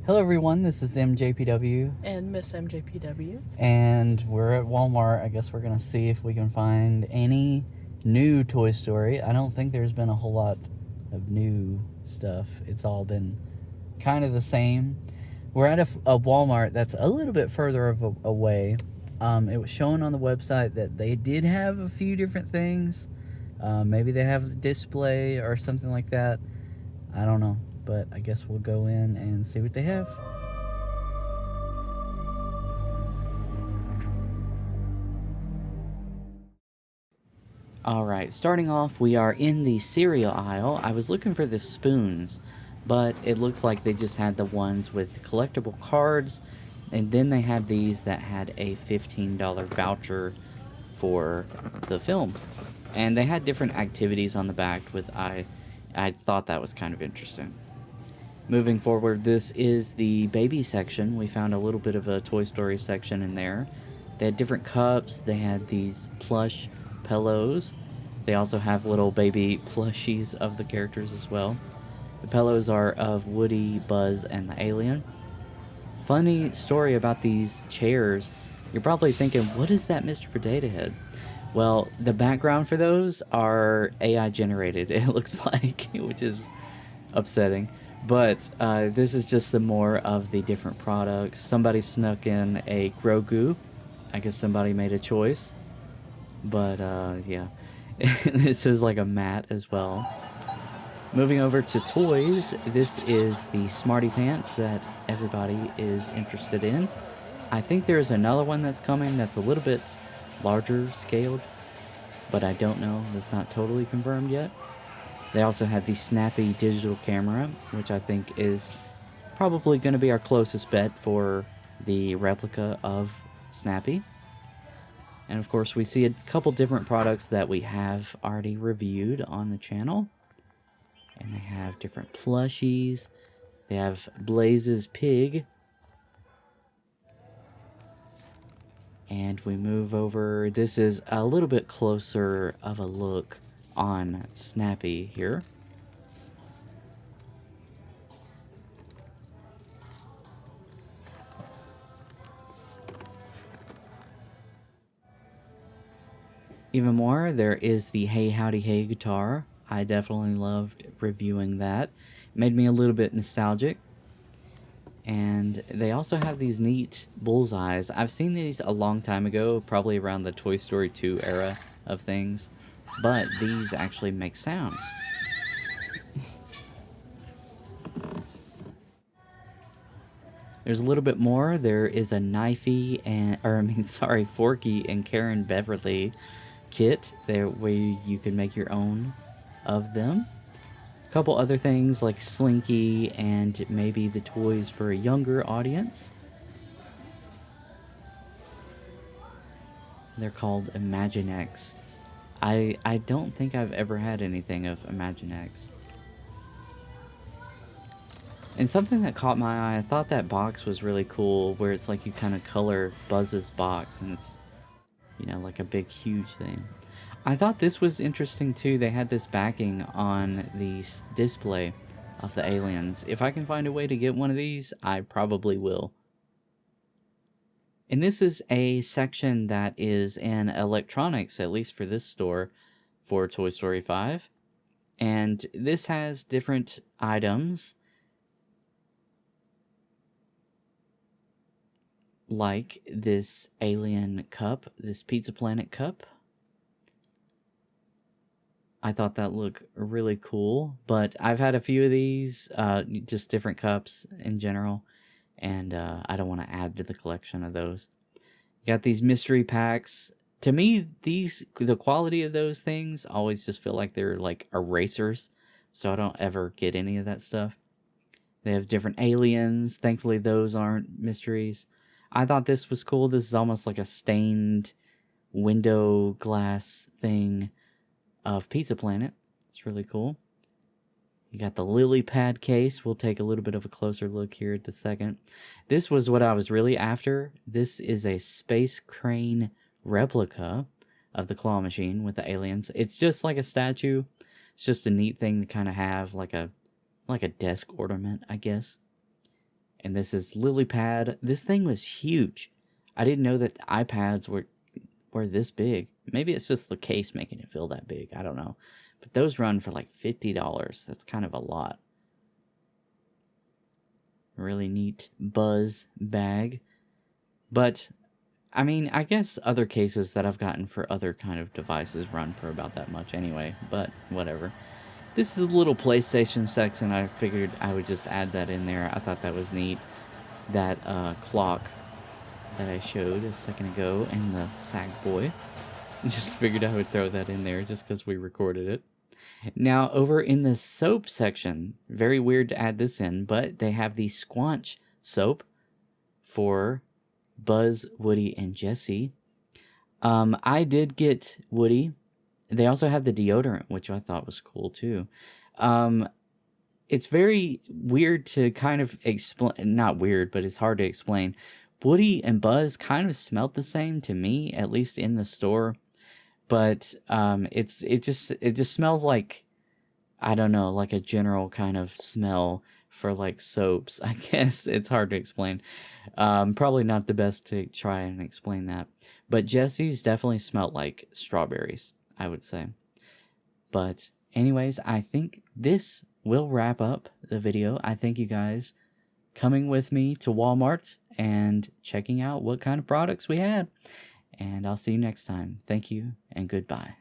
Hello everyone, this is MJPW. And Miss MJPW. And we're at Walmart. I guess we're going to see if we can find any new Toy Story. I don't think there's been a whole lot of new stuff. It's all been kind of the same. We're at a Walmart that's a little bit further away. It was showing on the website that they did have a few different things. Maybe they have a display or something like that. I don't know, but I guess we'll go in and see what they have. Alright, starting off, we are in the cereal aisle. I was looking for the spoons, but it looks like they just had the ones with collectible cards, and then they had these that had a $15 voucher for the film. And they had different activities on the back with I thought that was kind of interesting. Moving forward, this is the baby section. We found a little bit of a Toy Story section in there. They had different cups. They had these plush pillows. They also have little baby plushies of the characters as well. The pillows are of Woody, Buzz, and the alien. Funny story about these chairs. You're probably thinking, what is that Mr. Potato Head? Well, the background for those are AI generated, it looks like, which is upsetting. But this is just some more of the different products. Somebody snuck in a Grogu. I guess somebody made a choice. But yeah, this is like a mat as well. Moving over to toys, this is the Smarty Pants that everybody is interested in. I think there's another one that's coming that's a little bit larger scaled, but I don't know. That's not totally confirmed yet. They also had the Snappy digital camera, which I think is probably going to be our closest bet for the replica of Snappy. And of course, we see a couple different products that we have already reviewed on the channel. And they have different plushies. They have Blaze's pig. And we move over. This is a little bit closer of a look on Snappy here. Even more, there is the Hey Howdy Hey guitar. I definitely loved reviewing that. It made me a little bit nostalgic. And they also have these neat bullseyes. I've seen these a long time ago, probably around the Toy Story 2 era of things. But these actually make sounds. There's a little bit more. There is a Knifey and, Forky and Karen Beverly kit there where you can make your own of them. A couple other things like Slinky and maybe the toys for a younger audience. They're called Imaginext. I don't think I've ever had anything of Imaginext. And something that caught my eye, I thought that box was really cool, where it's like you kind of color Buzz's box, and it's, you know, like a big, huge thing. I thought this was interesting too. They had this backing on the display of the aliens. If I can find a way to get one of these, I probably will. And this is a section that is in electronics, at least for this store, for Toy Story 5. And this has different items, like this alien cup, this Pizza Planet cup. I thought that looked really cool, but I've had a few of these, just different cups in general, and I don't want to add to the collection of those. You got these mystery packs. To me, the quality of those things always just feel like they're like erasers, so I don't ever get any of that stuff. They have different aliens. Thankfully, those aren't mysteries. I thought this was cool. This is almost like a stained window glass thing of Pizza Planet. It's really cool. You got the lily pad case. We'll take a little bit of a closer look here at the second. This was what I was really after. This is a Space Crane replica of the claw machine with the aliens. It's just like a statue. It's just a neat thing to kind of have, like a desk ornament, I guess. And this is Lily Pad. This thing was huge. I didn't know that iPads were this big. Maybe it's just the case making it feel that big. I don't know. But those run for like $50. That's kind of a lot. Really neat Buzz bag. But, I mean, I guess other cases that I've gotten for other kind of devices run for about that much anyway. But, whatever. This is a little PlayStation section. I figured I would just add that in there. I thought that was neat. That clock that I showed a second ago and the Sackboy. Just figured I would throw that in there just because we recorded it. Now, over in the soap section, very weird to add this in, but they have the Squatch soap for Buzz, Woody, and Jessie. I did get Woody. They also have the deodorant, which I thought was cool too. It's very weird to kind of explain, not weird, but it's hard to explain. Woody and Buzz kind of smelled the same to me, at least in the store. But it just smells like, I don't know, like a general kind of smell for like soaps. I guess it's hard to explain. Probably not the best to try and explain that. But Jesse's definitely smelled like strawberries, I would say. But anyways, I think this will wrap up the video. I thank you guys coming with me to Walmart and checking out what kind of products we had. And I'll see you next time. Thank you and goodbye.